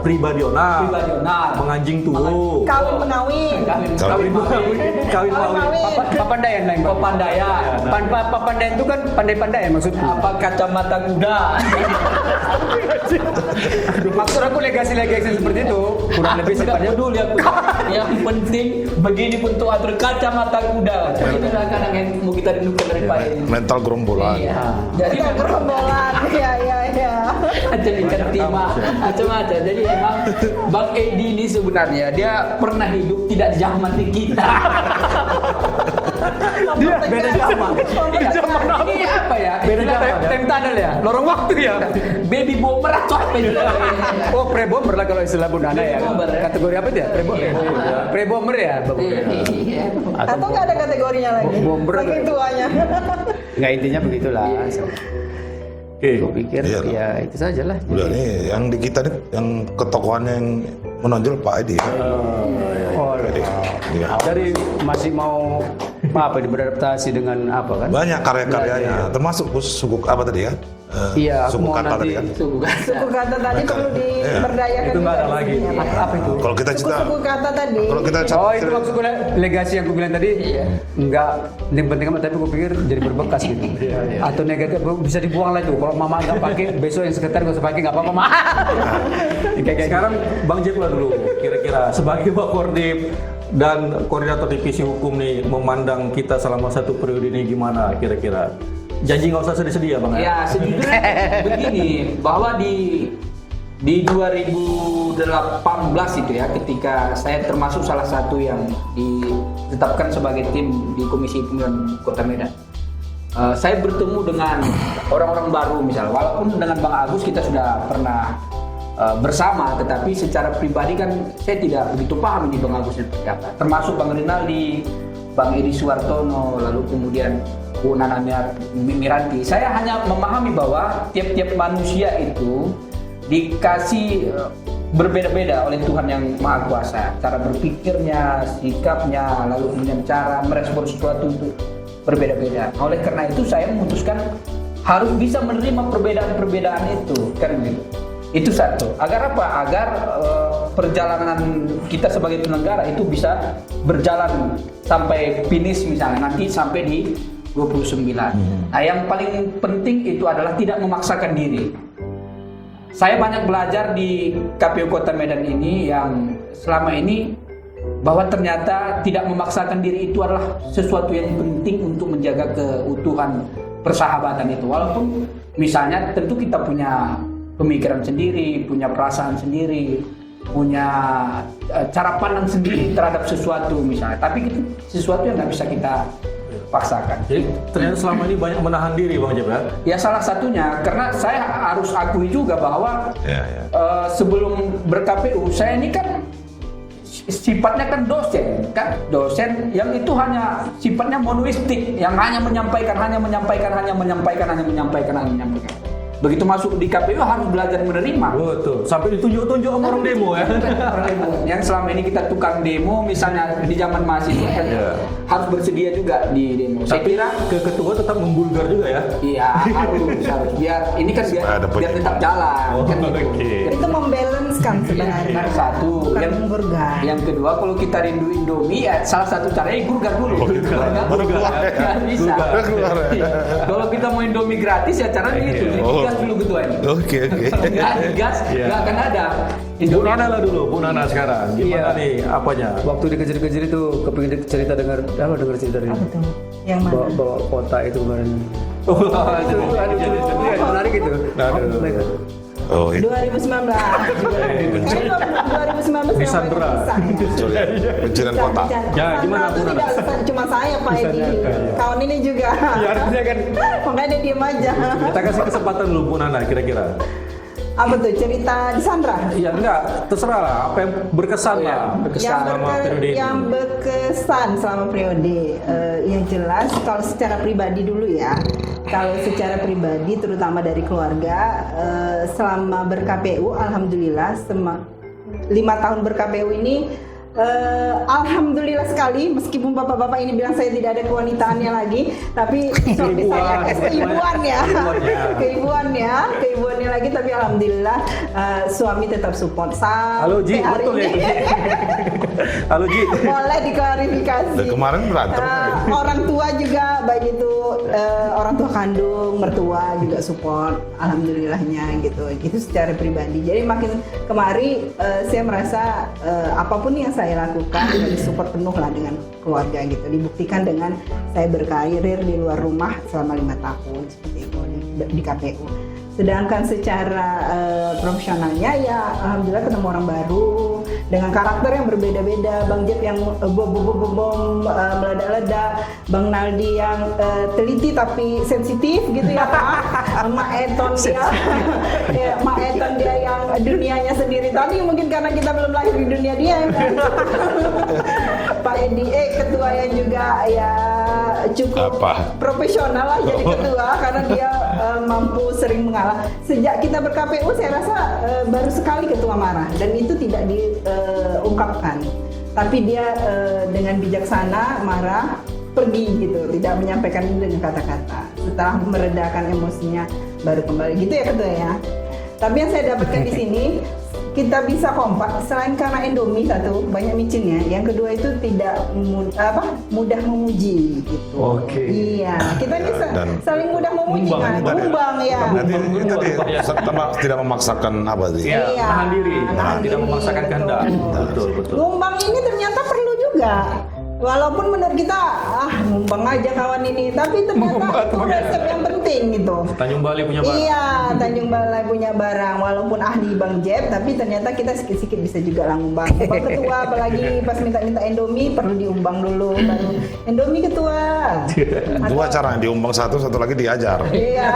Pribadional. pribadional, Menganjing tuh. Kawin mengawin. Kawin mawin. Papandaian lain. Pak. Kepandaian. Papandaian itu kan pandai-pandaian maksudku. Apa kacamata kuda? Maksud aku legasi-legasi seperti itu kurang lebih Tidak sifatnya peduli aku. Yang penting begini bentuk atur kacamata kuda. Itu kadang yang mau kita rindukan dari Pak Edi. Mental gerombolan. Iya. Jadi Kita gerombolan. Iya, iya, iya. macam ikan timah, macam-macam. Jadi emang Bang Edi ini sebenarnya dia pernah hidup tidak di zaman kita. Dia beda zaman. Ini apa ya? Beda zaman, ya? time tunnel ya, lorong waktu ya. Baby boomer atau apa itu? Oh pre-bomber lah kalau istilah Bu Nana ya. Pre-bomber, ya. Kategori apa itu ya? Pre-bomber ya. Iya. Atau nggak ada kategorinya lagi? Bomber. Saking tuanya. Nggak intinya begitulah. Oke. Aku pikir Iya. ya itu saja lah. Udah nih yang di kita nih yang ketokohannya yang menonjol Pak Edi. Oh, Edi. Iya. dari masih mau apa beradaptasi dengan apa kan? Banyak karya-karyanya, termasuk suku apa tadi ya? Iya, aku suku mau kata nanti tadi kan. Suku kata. Suku kata tadi perlu diberdayakan. Itu nggak ada juga lagi. di sini, ya. Apa itu? Kalau kita cerita, Suku kata tadi. kalau kita Oh itu maksudku legasi yang aku bilang tadi enggak yang penting amat tapi aku pikir jadi berbekas gitu atau negatif bisa dibuang lah itu kalau mama nggak pakai besok yang sekitar nggak usah pakai nggak apa-apa mah Sekarang Bang Jack lah dulu kira-kira sebagai Wakordip dan koordinator divisi hukum nih memandang kita selama satu periode ini gimana kira-kira? Janji nggak usah sedih-sedih ya Bang? Ya sejujurnya begini bahwa di 2018 itu ya ketika saya termasuk salah satu yang ditetapkan sebagai tim di Komisi Pemilihan Kota Medan. Saya bertemu dengan orang-orang baru misal walaupun dengan Bang Agus kita sudah pernah bersama tetapi secara pribadi kan saya tidak begitu paham di Bang Agus seperti apa. Termasuk Bang Rinaldi, Bang Edi Suwartono, lalu kemudian Bu Nana Miranti. Saya hanya memahami bahwa tiap-tiap manusia itu dikasih berbeda-beda oleh Tuhan yang Maha Kuasa. Cara berpikirnya, sikapnya, lalu kemudian cara merespon sesuatu itu berbeda-beda. Oleh karena itu saya memutuskan harus bisa menerima perbedaan-perbedaan itu, kan gitu. Itu satu. Agar apa? Agar perjalanan kita sebagai penyelenggara itu bisa berjalan sampai finish misalnya nanti sampai di 29. Nah, yang paling penting itu adalah tidak memaksakan diri. Saya banyak belajar di KPU Kota Medan ini yang selama ini bahwa ternyata tidak memaksakan diri itu adalah sesuatu yang penting untuk menjaga keutuhan persahabatan itu. Walaupun misalnya tentu kita punya pemikiran sendiri, punya perasaan sendiri, punya cara pandang sendiri terhadap sesuatu misalnya. Tapi itu sesuatu yang nggak bisa kita paksakan. Jadi ternyata selama ini banyak menahan diri Bang Jeb ya? Ya salah satunya karena saya harus akui juga bahwa sebelum ber-KPU saya ini kan sifatnya kan dosen yang itu hanya sifatnya monoistik, yang hanya menyampaikan. Begitu masuk di KPU harus belajar menerima. Betul. Sampai ditunjuk-tunjuk sama orang demo ya. Yang selama ini kita tukang demo, misalnya di zaman mahasiswa kan harus bersedia juga di demo. Saya Tapi kira ke ketua tetap membulgar juga ya. iya harus biar ini kan biar tetap jalan. Kan gitu. Oke. Itu membalancekan sebenarnya. Kan satu, Bukan menggurgar. yang kedua kalau kita rindu Indomie ya salah satu caranya gurgar dulu. Baru keluar ya. Nggak bisa. Baru keluar ya. Kalau kita mau Indomie gratis ya caranya itu. Gas dulu ketua ini. Oke. Kalau nggak digas nggak akan ada. Bu Nana lah dulu, Bu Nana sekarang. Gimana Iya. nih apanya? Waktu dikejar-kejar itu kepingin cerita dengar cerita dari Apa tuh? Yang mana? bawa kota itu kemarin. Oh, Itu menarik itu. Oh, itu 2019. 2019 Di Sandra. pencurian kota. Ya, gimana, Bu Nana? Tidak cuma saya Pak Edi. Kawan ini juga. Ya harusnya kan Makanya dia diem aja. kita kasih kesempatan dulu Bu Nana kira-kira. Apa tuh cerita di Sandra? Ya enggak, terserah lah apa yang berkesan lah selama periode ini. Yang berkesan selama periode yang jelas kalau secara pribadi dulu ya. Kalau secara pribadi terutama dari keluarga selama ber-KPU alhamdulillah 5 tahun ber-KPU ini alhamdulillah sekali meskipun bapak-bapak ini bilang saya tidak ada kewanitaannya lagi tapi suami saya keibuannya lagi tapi alhamdulillah suami tetap support Halo Ji, sampai hari betul ya ini. Halo Ji. Boleh diklarifikasi. Dan kemarin berantem. Orang tua juga baik itu orang tua kandung, mertua juga support alhamdulillahnya gitu. Itu secara pribadi. Jadi makin kemari saya merasa apapun yang saya lakukan disupport penuh lah dengan keluarga gitu. Dibuktikan dengan saya berkarir di luar rumah selama 5 tahun seperti itu di KPU. Sedangkan secara profesionalnya ya alhamdulillah ketemu orang baru dengan karakter yang berbeda-beda. Bang Jeb yang bom meledak-ledak, Bang Naldi yang teliti tapi sensitif gitu ya Pak. Mak Eton dia ya, Mak Eton dia yang dunianya sendiri tadi mungkin karena kita belum lahir di dunia dia ya kan. Pak Edi ketua yang juga ya cukup profesional lah jadi ketua karena dia mampu sering mengalah. Sejak kita ber-KPU saya rasa baru sekali ketua marah dan itu tidak diungkapkan. Tapi dia dengan bijaksana marah pergi gitu, tidak menyampaikan dengan kata-kata. Setelah meredakan emosinya baru kembali gitu ya ketua ya. Tapi yang saya dapatkan di sini kita bisa kompak selain karena Indomie satu banyak micinnya, yang kedua itu tidak mudah memuji gitu. Oke. Iya, kita bisa saling mudah memuji kan, umbang ya. Nanti tidak memaksakan apa sih? Ya, Iya. menahan diri, tidak diri, memaksakan kehendak. Betul, betul. Ngumbang ini ternyata perlu juga. Walaupun menurut kita ngumbang aja kawan ini, tapi ternyata itu resep yang penting gitu. Tanjung Balai punya barang. Iya, Tanjung Balai punya barang. Walaupun ahli Bang Jeb, tapi ternyata kita sikit-sikit bisa juga lah ngumbang. Ngumbang ketua, apalagi pas minta-minta Indomie perlu diumbang dulu. Baru Indomie ketua. Dua cara, diumbang satu lagi diajar. Iya.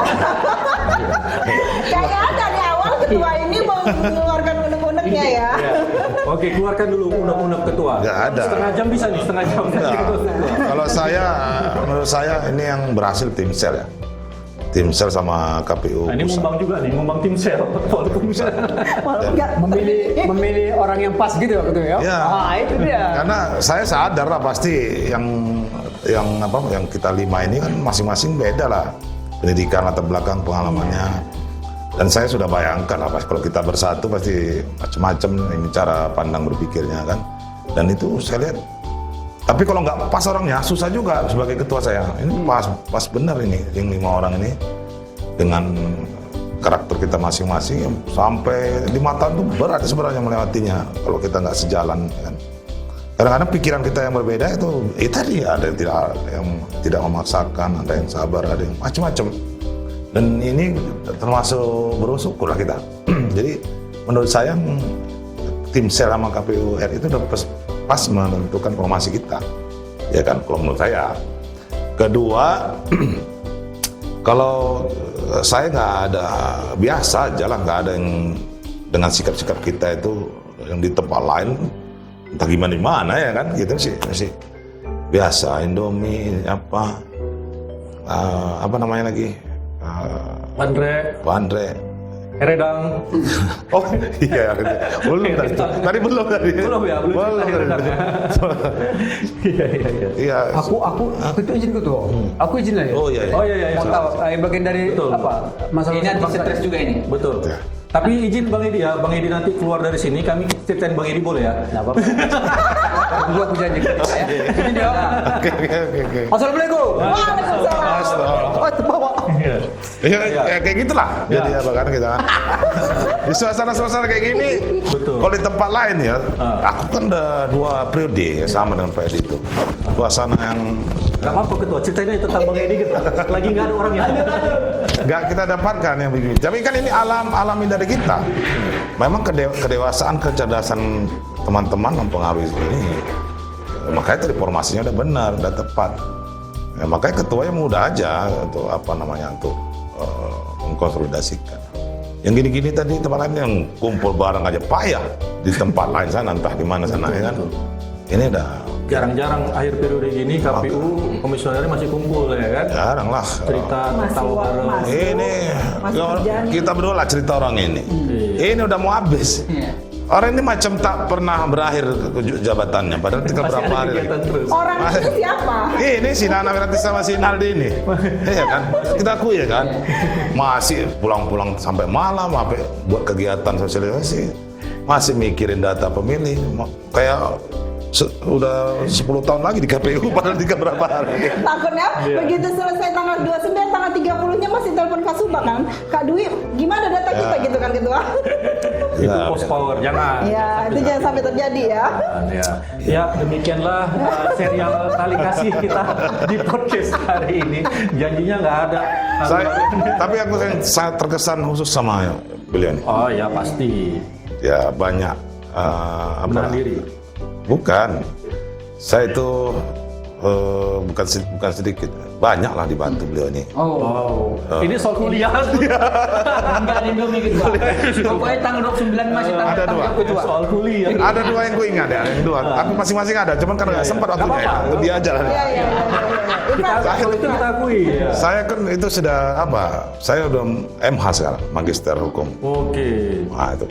Kayaknya dari awal ketua ini mau mengeluarkan unek-uneknya ya. Iya. Oke, keluarkan dulu unek-unek ketua. Nggak ada. Setengah jam bisa nih, setengah jam. Nah, kalau menurut saya ini yang berhasil tim sel ya. Tim sel sama KPU. Nah, ini ngumbang juga nih, ngumbang tim sel. Walaupun nggak Memilih orang yang pas gitu ya. Ya. Itu dia. Karena saya sadar lah pasti yang kita 5 ini kan masing-masing beda lah pendidikan latar belakang pengalamannya. Dan saya sudah bayangkan lah kalau kita bersatu pasti macam-macam ini cara pandang berpikirnya kan. Dan itu saya lihat. Tapi kalau nggak pas orangnya susah juga sebagai ketua saya. Ini pas benar ini yang 5 orang ini dengan karakter kita masing-masing sampai 5 tahun itu berat sebenarnya melewatinya kalau kita nggak sejalan kan. Kadang-kadang pikiran kita yang berbeda itu tadi ada yang tidak memaksakan, ada yang sabar, ada yang macam-macam. Dan ini termasuk bersyukur lah kita. Jadi menurut saya tim sel sama KPU RI itu udah pas menentukan formasi kita, ya kan? Kalau menurut saya. Kedua, kalau saya nggak ada, biasa aja lah, nggak ada yang dengan sikap-sikap kita itu yang di tempat lain entah gimana ya kan, gitu sih masih biasa. Indomie apa namanya lagi, Bandre. Heredang. Oh iya, belum tadi belum tadi. Belum ya, belum cerita Heredang ya. Iya. Iya. Aku itu izin ketua. Aku izin lah ya. Oh iya. Oh iya. Mau tahu bagian dari Betul. apa? Masalah Ini anti stres juga ini. Betul. Ya. Tapi izin Bang Edi ya, Bang Edi nanti keluar dari sini kami ceritain Bang Edi boleh ya? Enggak apa-apa. Aku janji ya. Izin ya. Oke. Assalamualaikum. Waalaikumsalam. Oh, itu bawa. Ya, kayak gitulah. Jadi apa kan kita di suasana kayak gini. Betul. Kalau di tempat lain ya, aku kan udah 2 periode ya, sama dengan Pak Edi itu. Suasana yang Gak apa-apa ketua, ceritain aja tentang Bang Edi gitu. Lagi nggak ada orang yang nggak kita dapatkan yang begini. Tapi kan ini alami dari kita. Memang kedewasaan, kecerdasan teman-teman mempengaruhi ini. Makanya reformasinya udah benar, udah tepat. Ya, makanya ketuanya mudah aja untuk untuk mengkonsolidasikan. Yang gini-gini tadi tempat lain yang kumpul bareng aja payah di tempat lain sana, entah di mana sana ya kan. Ini udah jarang-jarang akhir periode gini KPU komisionernya masih kumpul ya kan? jarang lah. Cerita tahu bareng. Ini Masih kerjaan ini. kita berdua lah cerita orang ini. Ini udah mau habis. Orang ini macam tak pernah berakhir jabatannya, padahal tinggal Masih berapa ada hari. kegiatan terus. Orang itu siapa? Ini si Nana Wiranti sama si Naldi ini, iya kan? Kita akui ya kan? Masih pulang-pulang sampai malam, sampai buat kegiatan sosialisasi, masih mikirin data pemilih, kayak udah 10 tahun lagi di KPU, padahal tinggal berapa hari. Takutnya begitu selesai tanggal 29, tanggal 30-nya masih telepon Kak Suba kan? Kak Dwi, gimana data kita gitu kan ketua? Itu post power, jangan. Ya, itu jangan sampai terjadi ya. Ya, demikianlah serial Tali Kasih kita di podcast hari ini. Janjinya nggak ada. Tapi aku sangat terkesan khusus sama beliau nih. Oh ya pasti. Ya banyak Menahan diri. Bukan, saya itu bukan sedikit, banyak lah dibantu beliau ini. Oh. Ini soal kuliah. Enggak ada Indomie gitu. Pokoknya tanggal 29 masih tanggal Ada dua. ketua. Soal kuliah. Ada 2 yang gue ingat ya, yang 2. Aku masing-masing ada, cuman karena nggak sempat waktunya ya. apa-apa. Itu dia aja lah. Iya. Kalau itu kita akui. Ya. Saya kan itu sudah saya udah MH sekarang, Magister Hukum. Oke. Nah itu.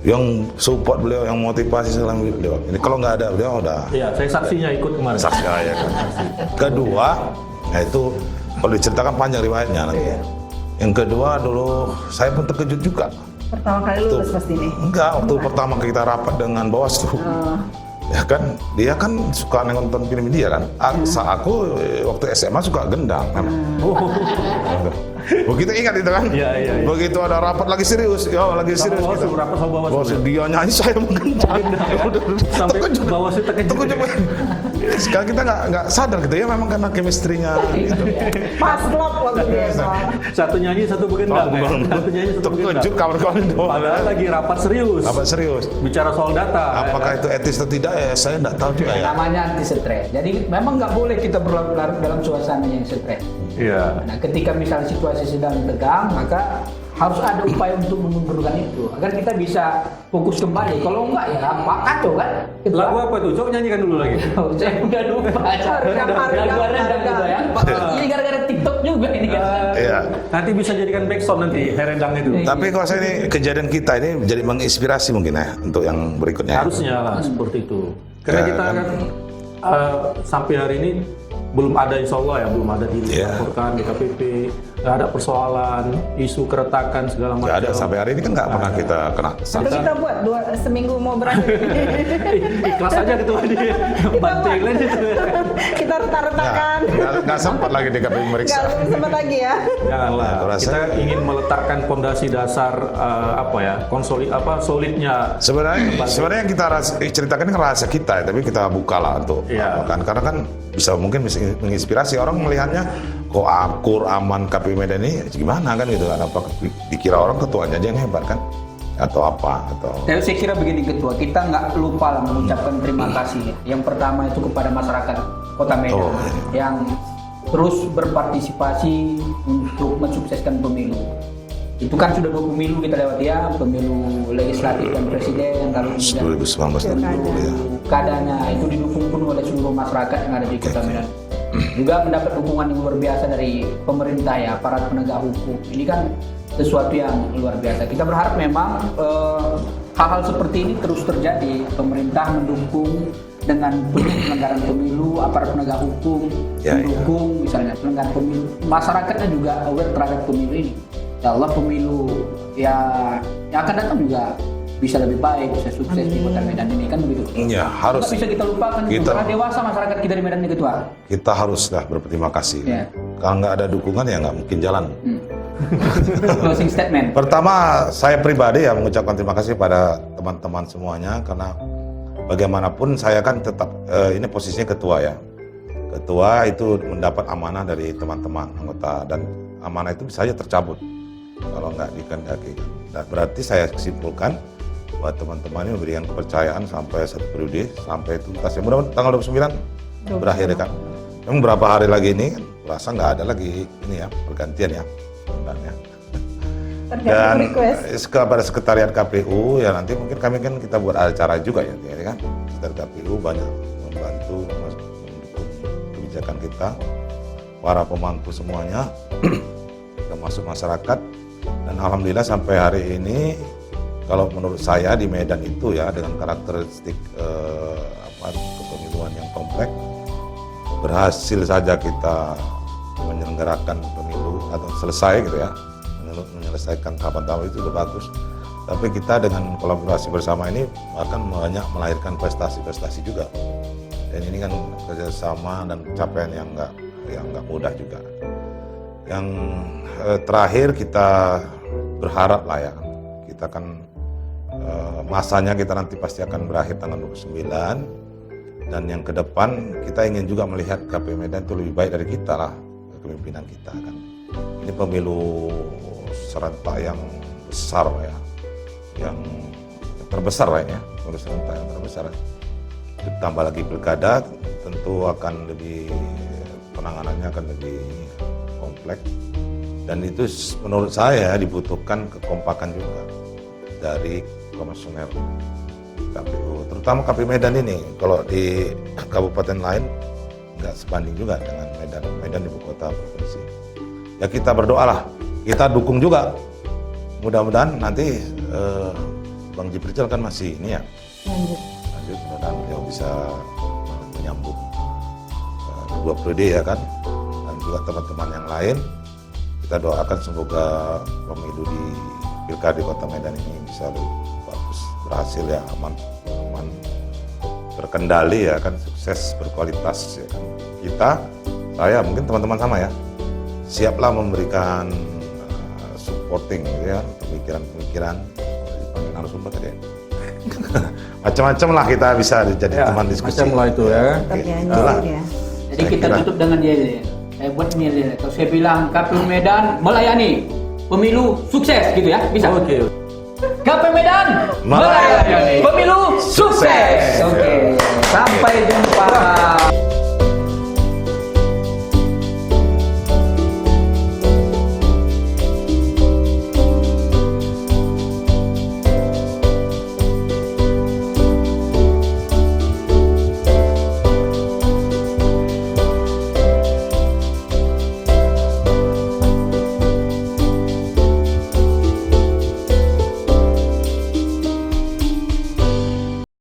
Yang support beliau, yang motivasi selama beliau. Ini kalau nggak ada beliau udah Iya, saya saksinya ikut kemarin. saksi ya kan. Kedua, itu kalau diceritakan panjang riwayatnya nanti. Yang kedua dulu saya pun terkejut juga. Pertama kali lulus pasti nih. Enggak, waktu pertama kita rapat dengan Bawaslu. Ya kan, dia kan suka nonton film dia kan. Aku waktu SMA suka gendang kan. Begitu ingat itu kan? Iya. Begitu ada rapat lagi serius, lagi serius Bawaslu, gitu. rapat sama Bawaslu. Bawaslu, dia nyanyi saya menggendang. Sampai Bawaslu terkejut. Sekarang kita nggak sadar gitu ya, memang karena chemistry-nya gitu. Pas klop waktu dia. Satu nyanyi, satu begendang. Ya? Satu nyanyi, satu begendang. Terkejut kawan-kawan itu. Padahal lagi rapat serius. Rapat serius. Bicara soal data. Apakah itu etis atau tidak ya saya nggak tahu juga ya. Namanya anti stres. Jadi memang nggak boleh kita berlarut dalam suasana yang stres. Iya. Nah, ketika misalnya situasi sedang tegang, maka harus ada upaya untuk memundurkan itu agar kita bisa fokus kembali. Kalau enggak ya apa kacau kan? Lagu apa tuh? Coba nyanyikan dulu lagi. Saya udah lupa. Lagu rendang juga ya. Ini gara-gara TikTok juga ini kan. Iya. Nanti bisa jadikan backsound nanti Heredang itu. Tapi kalau saya ini kejadian kita ini jadi menginspirasi mungkin ya untuk yang berikutnya. Harusnya lah seperti itu. Karena kita kan sampai hari ini belum ada, insya Allah ya, belum ada dilaporkan di KPP, nggak ada persoalan, isu keretakan segala macam. Nggak ada, sampai hari ini kan nggak pernah kita kena. Tapi kita buat seminggu mau berakhir. Ikhlas aja ketua di banting aja itu. Kita retak-retakan. Nggak sempat lagi di KPU meriksa. Nggak sempat lagi ya. Janganlah. Aku rasa- Kita ingin meletakkan fondasi dasar solidnya. Sebenarnya yang kita ceritakan ini rahasia kita ya, tapi kita buka lah untuk Iya. kan karena kan bisa mungkin bisa menginspirasi orang melihatnya kok akur aman KPU Medan ini gimana kan gitu kan, apa dikira orang ketuanya aja yang hebat kan atau apa atau Saya kira begini Ketua, kita nggak lupa lah mengucapkan terima kasih. Yang pertama itu kepada masyarakat Kota Medan yang terus berpartisipasi untuk mensukseskan pemilu. Itu kan sudah 2 pemilu kita lewati ya, pemilu legislatif dan presiden, lalu kemudian 2019 ya. keadaannya itu didukung penuh oleh seluruh masyarakat yang ada di Kota Medan. Juga mendapat dukungan yang luar biasa dari pemerintah ya, aparat penegak hukum. Ini kan sesuatu yang luar biasa. Kita berharap memang hal-hal seperti ini terus terjadi. Pemerintah mendukung dengan penyelenggaraan pemilu, aparat penegak hukum mendukung misalnya penyelenggaraan pemilu. Masyarakatnya juga aware terhadap pemilu ini. Ya Allah, pemilu ya yang akan datang juga bisa lebih baik, bisa sukses di Kota Medan ini kan begitu. Ya harus. Nggak bisa kita lupakan itu, karena dewasa masyarakat kita di Medan ini Ketua. Kita haruslah berterima kasih. Ya. Kalau nggak ada dukungan ya nggak mungkin jalan. Closing statement. Pertama, saya pribadi ya mengucapkan terima kasih pada teman-teman semuanya karena bagaimanapun saya kan tetap ini posisinya ketua ya. Ketua itu mendapat amanah dari teman-teman anggota dan amanah itu bisa saja tercabut kalau nggak dikehendaki. Dan berarti saya kesimpulan bahwa teman-teman ini memberikan kepercayaan sampai 1 periode sampai tuntas. Ya mudah-mudahan tanggal 29 berakhir ya kan. Memang beberapa hari lagi ini kan rasa nggak ada lagi ini ya pergantian ya. Sebenarnya. Dan kepada sekretariat KPU ya nanti mungkin kami kan kita buat acara juga ya kan. Sekretariat KPU banyak membantu mendukung kebijakan kita, para pemangku semuanya, termasuk masyarakat. Dan alhamdulillah sampai hari ini kalau menurut saya di Medan itu ya dengan karakteristik kepemiluan yang kompleks berhasil saja kita menyelenggarakan pemilu atau selesai gitu ya, menyelesaikan tahapan-tahapan itu sudah bagus. Tapi kita dengan kolaborasi bersama ini akan banyak melahirkan prestasi-prestasi juga. Dan ini kan kerjasama dan pencapaian yang nggak mudah juga. Yang terakhir kita berharap lah ya, kita kan masanya kita nanti pasti akan berakhir tanggal 29 dan yang ke depan kita ingin juga melihat KPU Medan itu lebih baik dari kita lah, kepemimpinan kita kan. Ini pemilu serentak yang besar ya, yang terbesar lah ya, pemilu serentak yang terbesar. Ditambah lagi pilkada, tentu akan lebih penanganannya akan lebih kompleks dan itu menurut saya dibutuhkan kekompakan juga dari komisioner KPU, terutama KPU Medan ini. Kalau di kabupaten lain nggak sebanding juga dengan Medan ibu kota provinsi. Ya kita berdoa lah, kita dukung juga. Mudah-mudahan nanti Bang Jibril kan masih ini ya. Lanjut, mudah-mudahan beliau bisa menyambung 2 periode ya kan. Dan juga teman-teman yang lain, kita doakan semoga pemilu di pilkada di Kota Medan ini bisa lebih bagus, berhasil ya, aman, terkendali ya kan, sukses, berkualitas ya kan. Kita, saya mungkin teman-teman sama ya, siaplah memberikan supporting gitu ya, pemikiran-pemikiran dipanggil narasumber tadi. Macam-macam lah kita bisa jadi teman diskusi. Macam lah itu ya. Itulah. Jadi kita tutup dengan dia. Saya buat ini. Kalau saya bilang KPU Medan melayani pemilu sukses gitu ya, bisa? Oke. KPU Medan melayani pemilu sukses. Oke. Sampai jumpa.